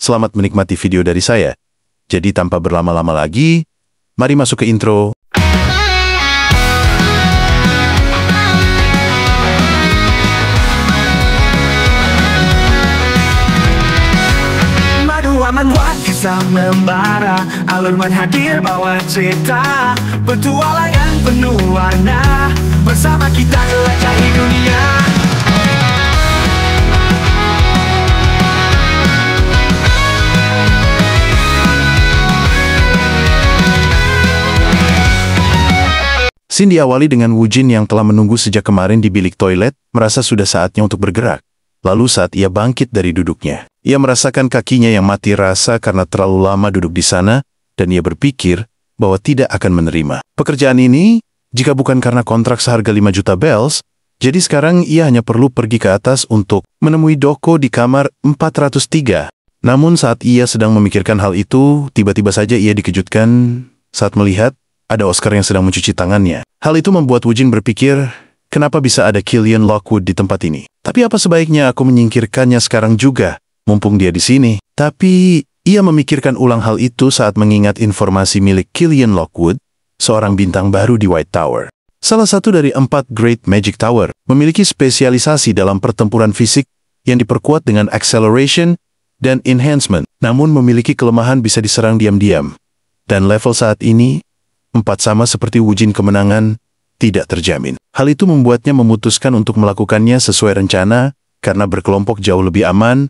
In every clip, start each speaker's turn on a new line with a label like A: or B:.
A: selamat menikmati video dari saya. Jadi tanpa berlama-lama lagi, mari masuk ke intro.
B: Aman buat kisah membara, alurman hadir bawa cerita, petualangan penuh warna, bersama kita jelajahi dunia.
A: Scene diawali dengan Woojin yang telah menunggu sejak kemarin di bilik toilet, merasa sudah saatnya untuk bergerak. Lalu saat ia bangkit dari duduknya, ia merasakan kakinya yang mati rasa karena terlalu lama duduk di sana, dan ia berpikir bahwa tidak akan menerima pekerjaan ini jika bukan karena kontrak seharga 5 juta bells. Jadi sekarang ia hanya perlu pergi ke atas untuk menemui Doko di kamar 403. Namun saat ia sedang memikirkan hal itu, tiba-tiba saja ia dikejutkan saat melihat ada Oscar yang sedang mencuci tangannya. Hal itu membuat Woojin berpikir, kenapa bisa ada Killian Lockwood di tempat ini? Tapi apa sebaiknya aku menyingkirkannya sekarang juga, mumpung dia di sini? Tapi ia memikirkan ulang hal itu saat mengingat informasi milik Killian Lockwood, seorang bintang baru di White Tower. Salah satu dari 4 Great Magic Tower, memiliki spesialisasi dalam pertempuran fisik yang diperkuat dengan acceleration dan enhancement, namun memiliki kelemahan bisa diserang diam-diam. Dan level saat ini, 4 sama seperti Woojin kemenangan, tidak terjamin. Hal itu membuatnya memutuskan untuk melakukannya sesuai rencana, karena berkelompok jauh lebih aman,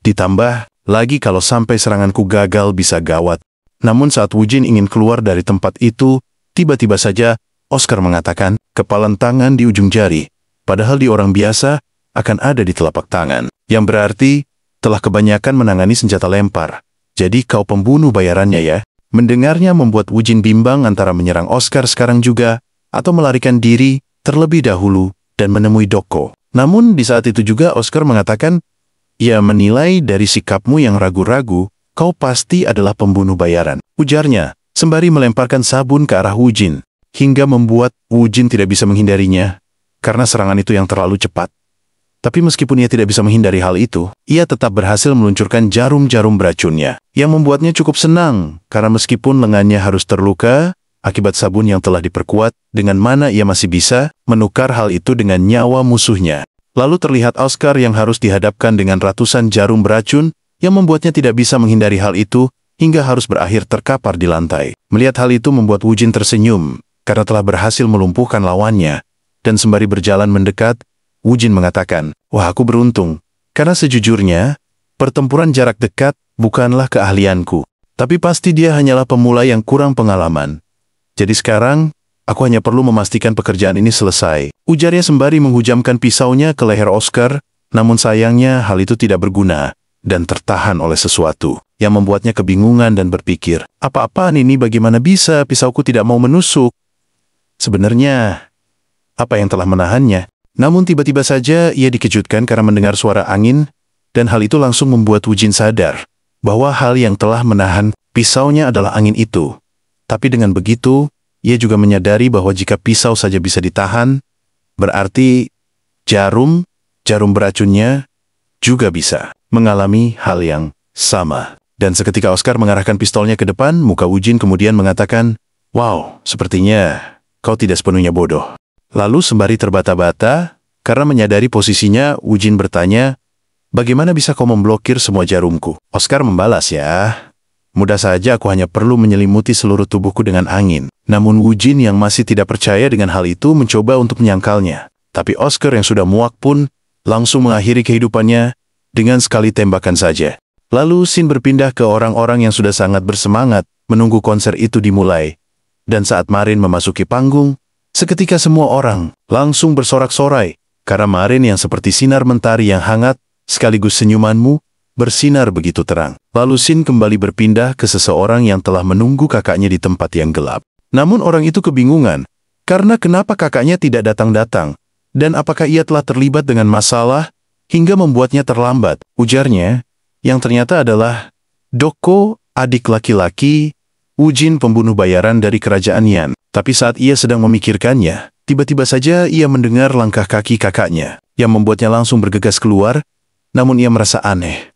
A: ditambah lagi kalau sampai seranganku gagal bisa gawat. Namun saat Woojin ingin keluar dari tempat itu, tiba-tiba saja Oscar mengatakan, kepalan tangan di ujung jari, padahal di orang biasa akan ada di telapak tangan, yang berarti telah kebanyakan menangani senjata lempar. Jadi kau pembunuh bayarannya ya. Mendengarnya membuat Woojin bimbang antara menyerang Oscar sekarang juga, atau melarikan diri terlebih dahulu dan menemui Doko. Namun di saat itu juga Oscar mengatakan, ia menilai dari sikapmu yang ragu-ragu, kau pasti adalah pembunuh bayaran. Ujarnya, sembari melemparkan sabun ke arah Woojin, hingga membuat Woojin tidak bisa menghindarinya, karena serangan itu yang terlalu cepat. Tapi meskipun ia tidak bisa menghindari hal itu, ia tetap berhasil meluncurkan jarum-jarum beracunnya, yang membuatnya cukup senang, karena meskipun lengannya harus terluka, akibat sabun yang telah diperkuat, dengan mana ia masih bisa menukar hal itu dengan nyawa musuhnya. Lalu terlihat Oscar yang harus dihadapkan dengan ratusan jarum beracun, yang membuatnya tidak bisa menghindari hal itu, hingga harus berakhir terkapar di lantai. Melihat hal itu membuat Woojin tersenyum, karena telah berhasil melumpuhkan lawannya, dan sembari berjalan mendekat, Woojin mengatakan, wah aku beruntung, karena sejujurnya, pertempuran jarak dekat bukanlah keahlianku, tapi pasti dia hanyalah pemula yang kurang pengalaman. Jadi sekarang, aku hanya perlu memastikan pekerjaan ini selesai. Ujarnya sembari menghujamkan pisaunya ke leher Oscar, namun sayangnya hal itu tidak berguna, dan tertahan oleh sesuatu, yang membuatnya kebingungan dan berpikir, apa-apaan ini, bagaimana bisa pisauku tidak mau menusuk? Sebenarnya, apa yang telah menahannya? Namun tiba-tiba saja ia dikejutkan karena mendengar suara angin, dan hal itu langsung membuat Woojin sadar, bahwa hal yang telah menahan pisaunya adalah angin itu. Tapi dengan begitu, ia juga menyadari bahwa jika pisau saja bisa ditahan, berarti jarum beracunnya juga bisa mengalami hal yang sama. Dan seketika Oscar mengarahkan pistolnya ke depan, muka Woojin kemudian mengatakan, wow, sepertinya kau tidak sepenuhnya bodoh. Lalu sembari terbata-bata, karena menyadari posisinya, Woojin bertanya, bagaimana bisa kau memblokir semua jarumku? Oscar membalas, ya. Mudah saja, aku hanya perlu menyelimuti seluruh tubuhku dengan angin. Namun Woojin yang masih tidak percaya dengan hal itu mencoba untuk menyangkalnya. Tapi Oscar yang sudah muak pun langsung mengakhiri kehidupannya dengan sekali tembakan saja. Lalu scene berpindah ke orang-orang yang sudah sangat bersemangat menunggu konser itu dimulai. Dan saat Marin memasuki panggung, seketika semua orang langsung bersorak-sorai karena Marin yang seperti sinar mentari yang hangat sekaligus senyumanmu bersinar begitu terang. Lalu scene kembali berpindah ke seseorang yang telah menunggu kakaknya di tempat yang gelap. Namun orang itu kebingungan, karena kenapa kakaknya tidak datang-datang, dan apakah ia telah terlibat dengan masalah, hingga membuatnya terlambat. Ujarnya, yang ternyata adalah Doko, adik laki-laki, Woojin pembunuh bayaran dari kerajaan Yan. Tapi saat ia sedang memikirkannya, tiba-tiba saja ia mendengar langkah kaki kakaknya, yang membuatnya langsung bergegas keluar, namun ia merasa aneh.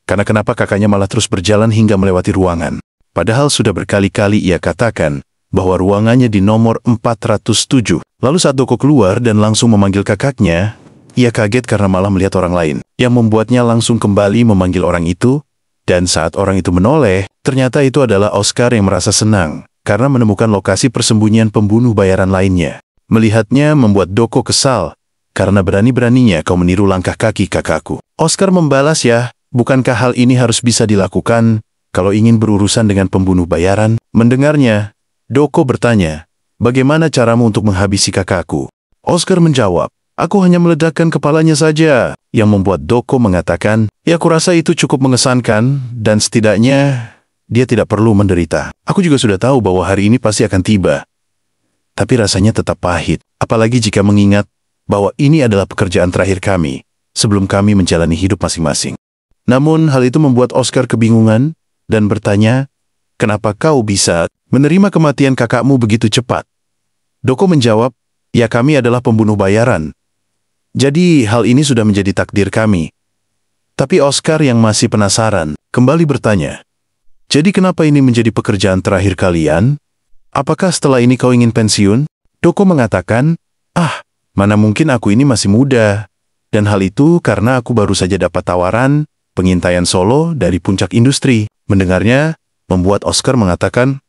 A: karena kenapa kakaknya malah terus berjalan hingga melewati ruangan. Padahal sudah berkali-kali ia katakan bahwa ruangannya di nomor 407. Lalu saat Doko keluar dan langsung memanggil kakaknya, ia kaget karena malah melihat orang lain, yang membuatnya langsung kembali memanggil orang itu, dan saat orang itu menoleh, ternyata itu adalah Oscar yang merasa senang karena menemukan lokasi persembunyian pembunuh bayaran lainnya. Melihatnya membuat Doko kesal, karena berani-beraninya kau meniru langkah kaki kakakku. Oscar membalas, ya, bukankah hal ini harus bisa dilakukan kalau ingin berurusan dengan pembunuh bayaran? Mendengarnya, Doko bertanya, bagaimana caramu untuk menghabisi kakakku? Oscar menjawab, aku hanya meledakkan kepalanya saja, yang membuat Doko mengatakan, ya kurasa itu cukup mengesankan, dan setidaknya dia tidak perlu menderita. Aku juga sudah tahu bahwa hari ini pasti akan tiba. Tapi rasanya tetap pahit, apalagi jika mengingat bahwa ini adalah pekerjaan terakhir kami, sebelum kami menjalani hidup masing-masing. Namun hal itu membuat Oscar kebingungan, dan bertanya, kenapa kau bisa menerima kematian kakakmu begitu cepat? Doko menjawab, ya kami adalah pembunuh bayaran. Jadi hal ini sudah menjadi takdir kami. Tapi Oscar yang masih penasaran, kembali bertanya, jadi kenapa ini menjadi pekerjaan terakhir kalian? Apakah setelah ini kau ingin pensiun? Doko mengatakan, mana mungkin aku ini masih muda. Dan hal itu karena aku baru saja dapat tawaran pengintaian solo dari puncak industri. Mendengarnya, membuat Oscar mengatakan,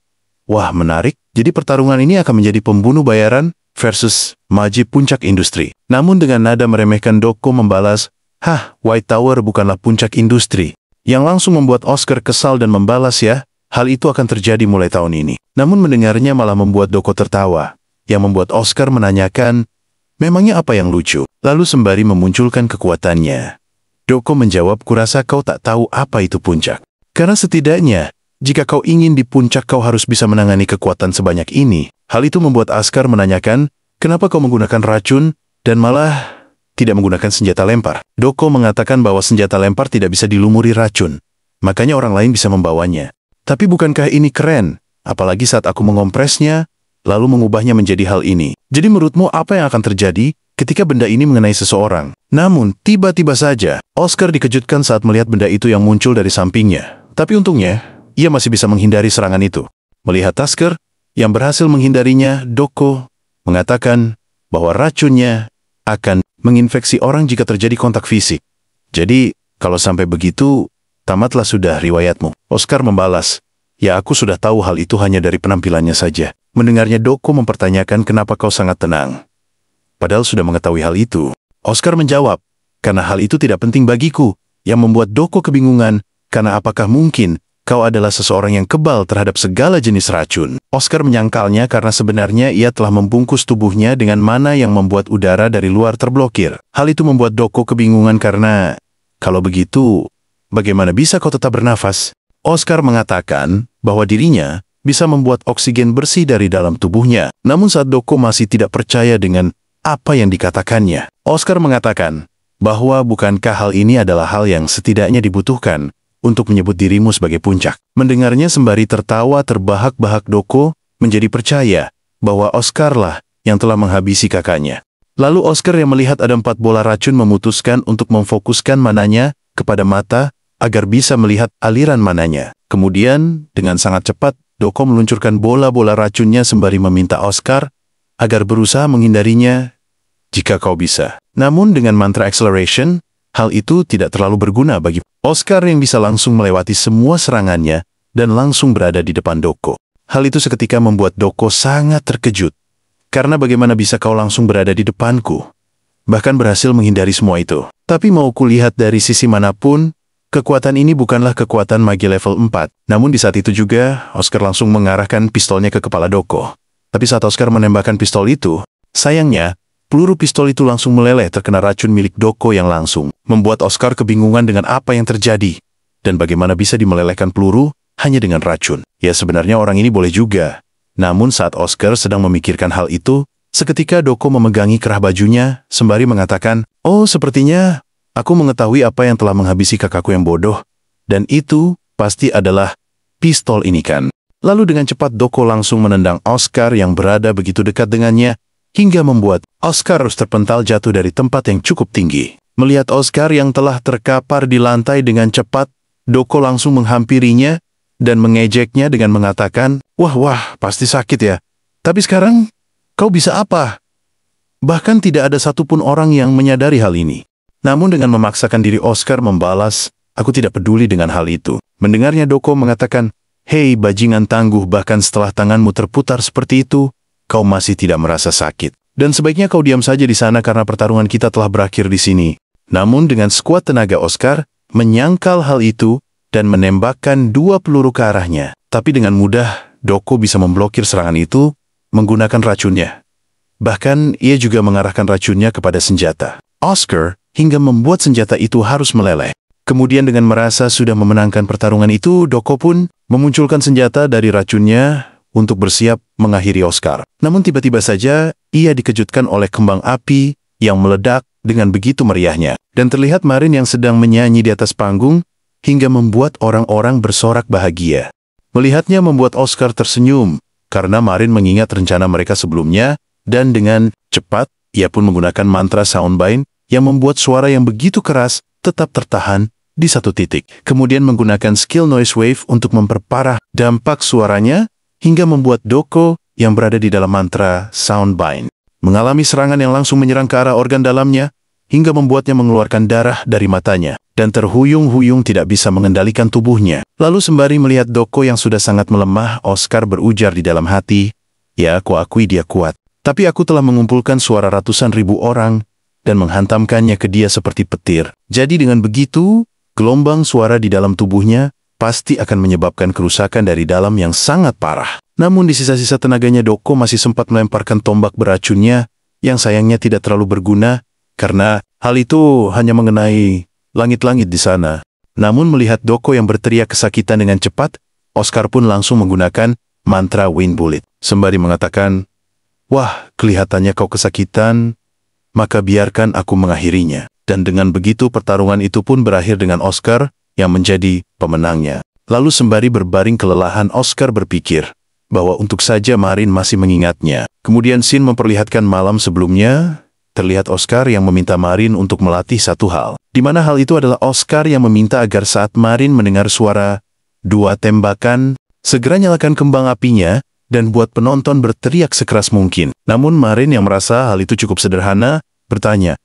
A: wah menarik, jadi pertarungan ini akan menjadi pembunuh bayaran versus maju puncak industri. Namun dengan nada meremehkan, Doko membalas, White Tower bukanlah puncak industri. Yang langsung membuat Oscar kesal dan membalas, ya, hal itu akan terjadi mulai tahun ini. Namun mendengarnya malah membuat Doko tertawa, yang membuat Oscar menanyakan, memangnya apa yang lucu? Lalu sembari memunculkan kekuatannya, Doko menjawab, kurasa kau tak tahu apa itu puncak. Karena setidaknya, jika kau ingin di puncak kau harus bisa menangani kekuatan sebanyak ini. Hal itu membuat Oscar menanyakan, kenapa kau menggunakan racun dan malah tidak menggunakan senjata lempar? Doko mengatakan bahwa senjata lempar tidak bisa dilumuri racun, makanya orang lain bisa membawanya. Tapi bukankah ini keren? Apalagi saat aku mengompresnya, lalu mengubahnya menjadi hal ini. Jadi menurutmu apa yang akan terjadi ketika benda ini mengenai seseorang? Namun, tiba-tiba saja, Oscar dikejutkan saat melihat benda itu yang muncul dari sampingnya. Tapi untungnya, ia masih bisa menghindari serangan itu. Melihat Oscar yang berhasil menghindarinya, Doko mengatakan bahwa racunnya akan menginfeksi orang jika terjadi kontak fisik. Jadi, kalau sampai begitu, tamatlah sudah riwayatmu. Oscar membalas, ya aku sudah tahu hal itu hanya dari penampilannya saja. Mendengarnya, Doko mempertanyakan kenapa kau sangat tenang. Padahal sudah mengetahui hal itu. Oscar menjawab, karena hal itu tidak penting bagiku, yang membuat Doko kebingungan, karena apakah mungkin kau adalah seseorang yang kebal terhadap segala jenis racun. Oscar menyangkalnya karena sebenarnya ia telah membungkus tubuhnya dengan mana yang membuat udara dari luar terblokir. Hal itu membuat Doko kebingungan karena, kalau begitu, bagaimana bisa kau tetap bernafas? Oscar mengatakan bahwa dirinya bisa membuat oksigen bersih dari dalam tubuhnya. Namun saat Doko masih tidak percaya dengan apa yang dikatakannya, Oscar mengatakan bahwa bukankah hal ini adalah hal yang setidaknya dibutuhkan untuk menyebut dirimu sebagai puncak. Mendengarnya sembari tertawa terbahak-bahak, Doko menjadi percaya bahwa Oscar lah yang telah menghabisi kakaknya. Lalu Oscar yang melihat ada 4 bola racun memutuskan untuk memfokuskan mananya kepada mata agar bisa melihat aliran mananya. Kemudian, dengan sangat cepat, Doko meluncurkan bola-bola racunnya sembari meminta Oscar agar berusaha menghindarinya jika kau bisa. Namun dengan mantra acceleration, hal itu tidak terlalu berguna bagi Oscar yang bisa langsung melewati semua serangannya dan langsung berada di depan Doko. Hal itu seketika membuat Doko sangat terkejut. Karena bagaimana bisa kau langsung berada di depanku? Bahkan berhasil menghindari semua itu. Tapi mau kulihat dari sisi manapun, kekuatan ini bukanlah kekuatan magi level 4. Namun di saat itu juga, Oscar langsung mengarahkan pistolnya ke kepala Doko. Tapi saat Oscar menembakkan pistol itu, sayangnya, peluru pistol itu langsung meleleh terkena racun milik Doko yang langsung membuat Oscar kebingungan dengan apa yang terjadi. Dan bagaimana bisa dimelelehkan peluru hanya dengan racun. Ya sebenarnya orang ini boleh juga. Namun saat Oscar sedang memikirkan hal itu, seketika Doko memegangi kerah bajunya sembari mengatakan, oh sepertinya aku mengetahui apa yang telah menghabisi kakakku yang bodoh. Dan itu pasti adalah pistol ini kan. Lalu dengan cepat Doko langsung menendang Oscar yang berada begitu dekat dengannya, hingga membuat Oscar harus terpental jatuh dari tempat yang cukup tinggi. Melihat Oscar yang telah terkapar di lantai dengan cepat, Doko langsung menghampirinya dan mengejeknya dengan mengatakan, wah, pasti sakit ya. Tapi sekarang, kau bisa apa? Bahkan tidak ada satupun orang yang menyadari hal ini. Namun dengan memaksakan diri Oscar membalas, aku tidak peduli dengan hal itu. Mendengarnya Doko mengatakan, hei bajingan tangguh, bahkan setelah tanganmu terputar seperti itu, kau masih tidak merasa sakit. Dan sebaiknya kau diam saja di sana karena pertarungan kita telah berakhir di sini. Namun dengan sekuat tenaga Oscar menyangkal hal itu dan menembakkan 2 peluru ke arahnya. Tapi dengan mudah, Doko bisa memblokir serangan itu menggunakan racunnya. Bahkan ia juga mengarahkan racunnya kepada senjata Oscar hingga membuat senjata itu harus meleleh. Kemudian dengan merasa sudah memenangkan pertarungan itu, Doko pun memunculkan senjata dari racunnya untuk bersiap mengakhiri Oscar. Namun tiba-tiba saja, ia dikejutkan oleh kembang api yang meledak dengan begitu meriahnya. Dan terlihat Marin yang sedang menyanyi di atas panggung hingga membuat orang-orang bersorak bahagia. Melihatnya membuat Oscar tersenyum, karena Marin mengingat rencana mereka sebelumnya, dan dengan cepat, ia pun menggunakan mantra soundbind yang membuat suara yang begitu keras tetap tertahan di satu titik. Kemudian menggunakan skill noise wave untuk memperparah dampak suaranya hingga membuat Doko yang berada di dalam mantra soundbind mengalami serangan yang langsung menyerang ke arah organ dalamnya hingga membuatnya mengeluarkan darah dari matanya dan terhuyung-huyung tidak bisa mengendalikan tubuhnya. Lalu sembari melihat Doko yang sudah sangat melemah, Oscar berujar di dalam hati, ya aku akui dia kuat, tapi aku telah mengumpulkan suara ratusan ribu orang dan menghantamkannya ke dia seperti petir. Jadi dengan begitu, gelombang suara di dalam tubuhnya pasti akan menyebabkan kerusakan dari dalam yang sangat parah. Namun di sisa-sisa tenaganya Doko masih sempat melemparkan tombak beracunnya yang sayangnya tidak terlalu berguna karena hal itu hanya mengenai langit-langit di sana. Namun melihat Doko yang berteriak kesakitan dengan cepat, Oscar pun langsung menggunakan mantra Wind Bullet. Sembari mengatakan, wah, kelihatannya kau kesakitan, maka biarkan aku mengakhirinya. Dan dengan begitu pertarungan itu pun berakhir dengan Oscar yang menjadi pemenangnya. Lalu sembari berbaring kelelahan, Oscar berpikir bahwa untuk saja Marin masih mengingatnya. Kemudian scene memperlihatkan malam sebelumnya, terlihat Oscar yang meminta Marin untuk melatih satu hal. Di mana hal itu adalah Oscar yang meminta agar saat Marin mendengar suara 2 tembakan, segera nyalakan kembang apinya dan buat penonton berteriak sekeras mungkin. Namun Marin yang merasa hal itu cukup sederhana, bertanya,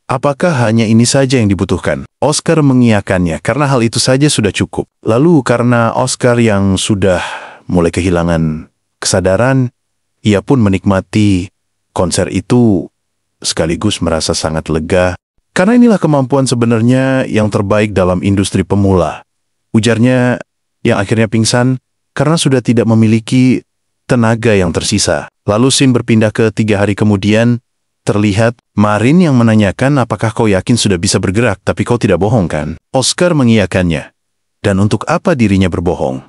A: apakah hanya ini saja yang dibutuhkan? Oscar mengiyakannya karena hal itu saja sudah cukup. Lalu karena Oscar yang sudah mulai kehilangan kesadaran, ia pun menikmati konser itu sekaligus merasa sangat lega. Karena inilah kemampuan sebenarnya yang terbaik dalam industri pemula. Ujarnya yang akhirnya pingsan karena sudah tidak memiliki tenaga yang tersisa. Lalu scene berpindah ke 3 hari kemudian. Terlihat Marin yang menanyakan apakah kau yakin sudah bisa bergerak, tapi kau tidak bohong kan? Oscar mengiyakannya. Dan untuk apa dirinya berbohong?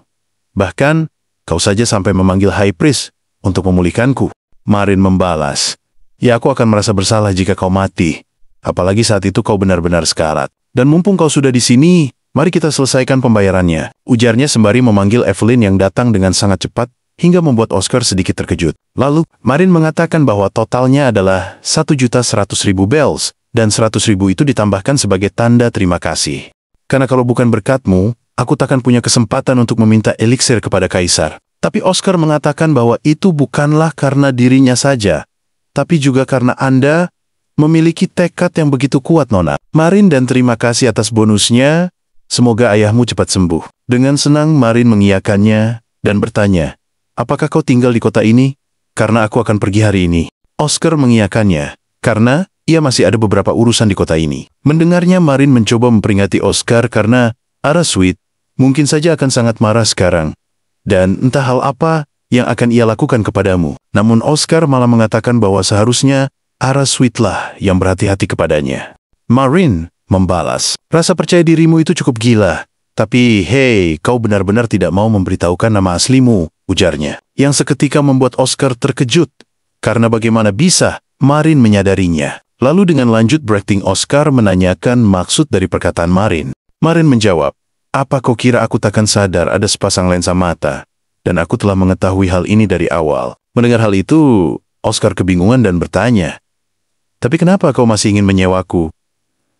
A: Bahkan, kau saja sampai memanggil High Priest untuk memulihkanku. Marin membalas, ya aku akan merasa bersalah jika kau mati. Apalagi saat itu kau benar-benar sekarat. Dan mumpung kau sudah di sini, mari kita selesaikan pembayarannya. Ujarnya sembari memanggil Evelyn yang datang dengan sangat cepat, hingga membuat Oscar sedikit terkejut. Lalu, Marin mengatakan bahwa totalnya adalah 1.100.000 bells, dan 100.000 itu ditambahkan sebagai tanda terima kasih. Karena kalau bukan berkatmu, aku takkan punya kesempatan untuk meminta eliksir kepada Kaisar. Tapi Oscar mengatakan bahwa itu bukanlah karena dirinya saja, tapi juga karena Anda memiliki tekad yang begitu kuat, Nona. Marin dan terima kasih atas bonusnya, semoga ayahmu cepat sembuh. Dengan senang Marin mengiyakannya dan bertanya, apakah kau tinggal di kota ini? Karena aku akan pergi hari ini. Oscar mengiyakannya, karena ia masih ada beberapa urusan di kota ini. Mendengarnya Marin mencoba memperingati Oscar karena Arasweet mungkin saja akan sangat marah sekarang. Dan entah hal apa yang akan ia lakukan kepadamu. Namun Oscar malah mengatakan bahwa seharusnya Arasweetlah yang berhati-hati kepadanya. Marin membalas, rasa percaya dirimu itu cukup gila. Tapi hei, kau benar-benar tidak mau memberitahukan nama aslimu, ujarnya. Yang seketika membuat Oscar terkejut, karena bagaimana bisa Marin menyadarinya. Lalu dengan lanjut breaking, Oscar menanyakan maksud dari perkataan Marin. Marin menjawab, apa kau kira aku takkan sadar ada sepasang lensa mata? Dan aku telah mengetahui hal ini dari awal. Mendengar hal itu, Oscar kebingungan dan bertanya, tapi kenapa kau masih ingin menyewaku?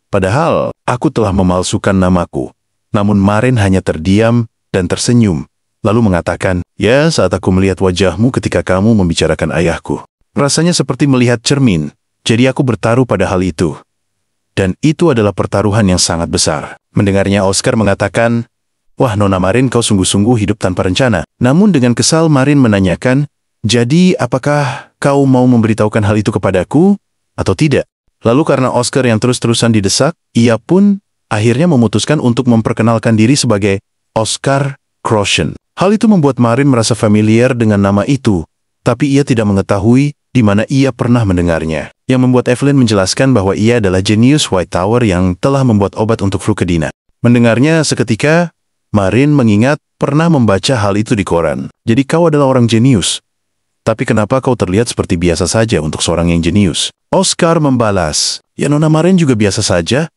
A: Padahal aku telah memalsukan namaku. Namun Marin hanya terdiam dan tersenyum, lalu mengatakan, "Ya, saat aku melihat wajahmu ketika kamu membicarakan ayahku. Rasanya seperti melihat cermin, jadi aku bertaruh pada hal itu. Dan itu adalah pertaruhan yang sangat besar." Mendengarnya, Oscar mengatakan, "Wah, Nona Marin, kau sungguh-sungguh hidup tanpa rencana." Namun dengan kesal Marin menanyakan, "Jadi apakah kau mau memberitahukan hal itu kepadaku atau tidak?" Lalu karena Oscar yang terus-terusan didesak, ia pun akhirnya memutuskan untuk memperkenalkan diri sebagai Oscar Croshen. Hal itu membuat Marin merasa familiar dengan nama itu, tapi ia tidak mengetahui di mana ia pernah mendengarnya. Yang membuat Evelyn menjelaskan bahwa ia adalah jenius White Tower yang telah membuat obat untuk flu kedina. Mendengarnya seketika, Marin mengingat pernah membaca hal itu di koran. "Jadi kau adalah orang jenius. Tapi kenapa kau terlihat seperti biasa saja untuk seorang yang jenius?" Oscar membalas, "Ya, Nona Marin juga biasa saja,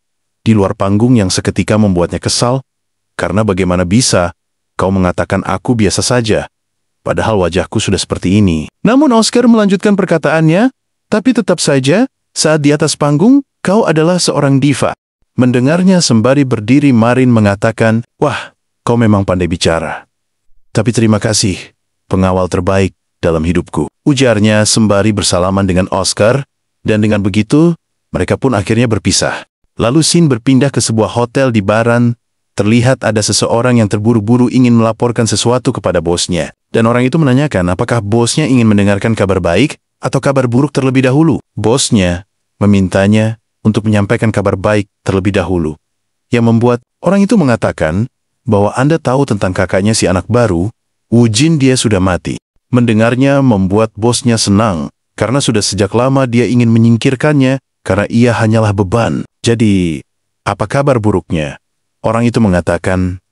A: di luar panggung yang seketika membuatnya kesal, karena bagaimana bisa kau mengatakan aku biasa saja, padahal wajahku sudah seperti ini." Namun Oscar melanjutkan perkataannya, "Tapi tetap saja, saat di atas panggung, kau adalah seorang diva." Mendengarnya sembari berdiri, Marin mengatakan, "Wah, kau memang pandai bicara. Tapi terima kasih, pengawal terbaik dalam hidupku," ujarnya sembari bersalaman dengan Oscar, dan dengan begitu, mereka pun akhirnya berpisah. Lalu scene berpindah ke sebuah hotel di Baran. Terlihat ada seseorang yang terburu-buru ingin melaporkan sesuatu kepada bosnya. Dan orang itu menanyakan apakah bosnya ingin mendengarkan kabar baik atau kabar buruk terlebih dahulu. Bosnya memintanya untuk menyampaikan kabar baik terlebih dahulu. Yang membuat orang itu mengatakan bahwa Anda tahu tentang kakaknya si anak baru, Woo Jin, dia sudah mati. Mendengarnya membuat bosnya senang, karena sudah sejak lama dia ingin menyingkirkannya, karena ia hanyalah beban. Jadi, apa kabar buruknya? Orang itu mengatakan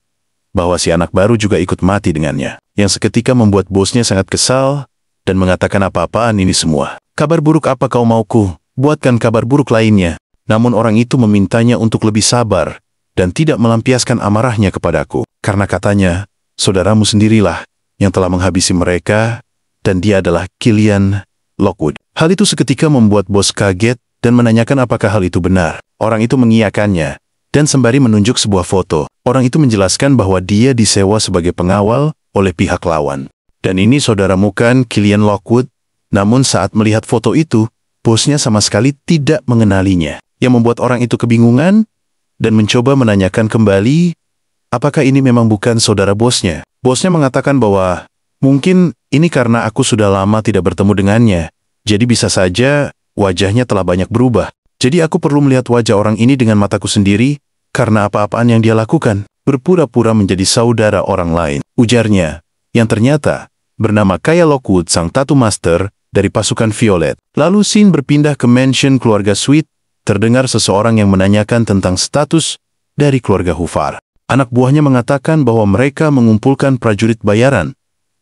A: bahwa si anak baru juga ikut mati dengannya, yang seketika membuat bosnya sangat kesal dan mengatakan, "Apa-apaan ini semua? Kabar buruk apa kau mauku? Buatkan kabar buruk lainnya." Namun orang itu memintanya untuk lebih sabar dan tidak melampiaskan amarahnya kepadaku, karena katanya, "Saudaramu sendirilah yang telah menghabisi mereka, dan dia adalah Killian Lockwood." Hal itu seketika membuat bos kaget dan menanyakan apakah hal itu benar. Orang itu mengiyakannya, dan sembari menunjuk sebuah foto, orang itu menjelaskan bahwa dia disewa sebagai pengawal oleh pihak lawan. "Dan ini saudaramu kan, Killian Lockwood?" Namun saat melihat foto itu, bosnya sama sekali tidak mengenalinya, yang membuat orang itu kebingungan dan mencoba menanyakan kembali, apakah ini memang bukan saudara bosnya. Bosnya mengatakan bahwa, "Mungkin ini karena aku sudah lama tidak bertemu dengannya, jadi bisa saja wajahnya telah banyak berubah. Jadi aku perlu melihat wajah orang ini dengan mataku sendiri, karena apa-apaan yang dia lakukan, berpura-pura menjadi saudara orang lain," ujarnya, yang ternyata bernama Kaya Lockwood, sang tattoo master dari pasukan Violet. Lalu scene berpindah ke mansion keluarga Sweet. Terdengar seseorang yang menanyakan tentang status dari keluarga Hufar. Anak buahnya mengatakan bahwa mereka mengumpulkan prajurit bayaran,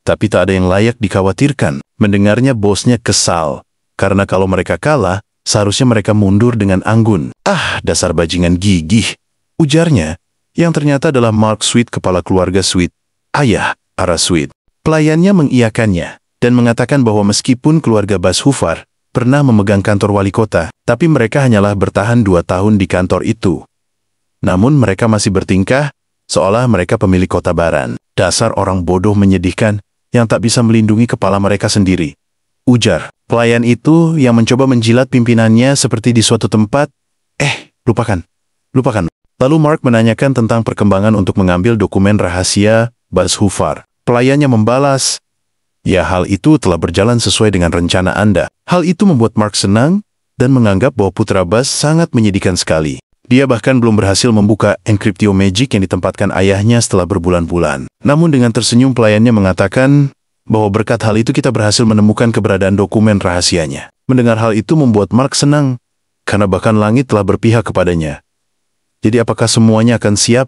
A: tapi tak ada yang layak dikhawatirkan. Mendengarnya bosnya kesal, karena kalau mereka kalah, seharusnya mereka mundur dengan anggun. "Ah, dasar bajingan gigih," ujarnya, yang ternyata adalah Mark Sweet, kepala keluarga Sweet, ayah Ara Sweet. Pelayannya mengiyakannya, dan mengatakan bahwa meskipun keluarga Bas Hufar pernah memegang kantor wali kota, tapi mereka hanyalah bertahan 2 tahun di kantor itu. Namun mereka masih bertingkah seolah mereka pemilik kota Baran. "Dasar orang bodoh menyedihkan yang tak bisa melindungi kepala mereka sendiri," ujar pelayan itu yang mencoba menjilat pimpinannya seperti di suatu tempat. Lupakan. Lalu Mark menanyakan tentang perkembangan untuk mengambil dokumen rahasia Bas Hufar. Pelayannya membalas, "Ya, hal itu telah berjalan sesuai dengan rencana Anda." Hal itu membuat Mark senang dan menganggap bahwa putra Bas sangat menyedihkan sekali. Dia bahkan belum berhasil membuka Encryptio Magic yang ditempatkan ayahnya setelah berbulan-bulan. Namun dengan tersenyum pelayannya mengatakan bahwa berkat hal itu kita berhasil menemukan keberadaan dokumen rahasianya. Mendengar hal itu membuat Mark senang, karena bahkan langit telah berpihak kepadanya. Jadi apakah semuanya akan siap?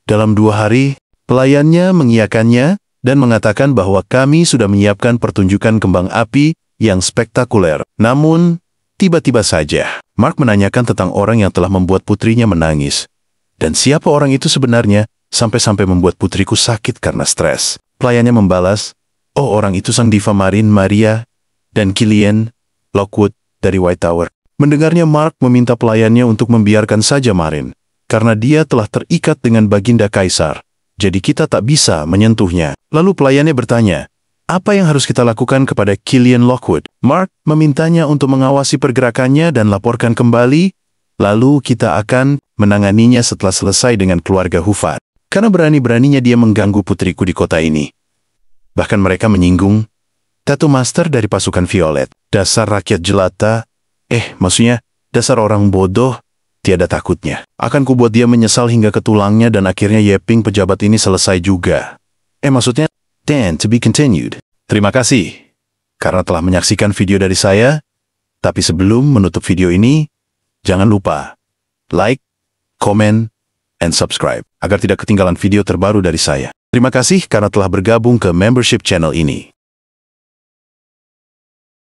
A: Dalam 2 hari, pelayannya mengiyakannya dan mengatakan bahwa kami sudah menyiapkan pertunjukan kembang api yang spektakuler. Namun, tiba-tiba saja, Mark menanyakan tentang orang yang telah membuat putrinya menangis. Dan siapa orang itu sebenarnya, sampai-sampai membuat putriku sakit karena stres. Pelayannya membalas, "Oh, orang itu sang diva Marin Maria dan Killian Lockwood dari White Tower." Mendengarnya, Mark meminta pelayannya untuk membiarkan saja Marin, karena dia telah terikat dengan baginda kaisar. Jadi kita tak bisa menyentuhnya. Lalu pelayannya bertanya, apa yang harus kita lakukan kepada Killian Lockwood? Mark memintanya untuk mengawasi pergerakannya dan laporkan kembali, lalu kita akan menanganinya setelah selesai dengan keluarga Hufad. Karena berani-beraninya dia mengganggu putriku di kota ini. Bahkan mereka menyinggung Tattoo Master dari pasukan Violet. Dasar rakyat jelata, maksudnya dasar orang bodoh, tiada takutnya. Akan kubuat dia menyesal hingga ke tulangnya dan akhirnya Yeping pejabat ini selesai juga. Maksudnya, then to be continued. Terima kasih karena telah menyaksikan video dari saya. Tapi sebelum menutup video ini, jangan lupa like, comment, and subscribe agar tidak ketinggalan video terbaru dari saya. Terima kasih karena telah bergabung ke membership channel ini.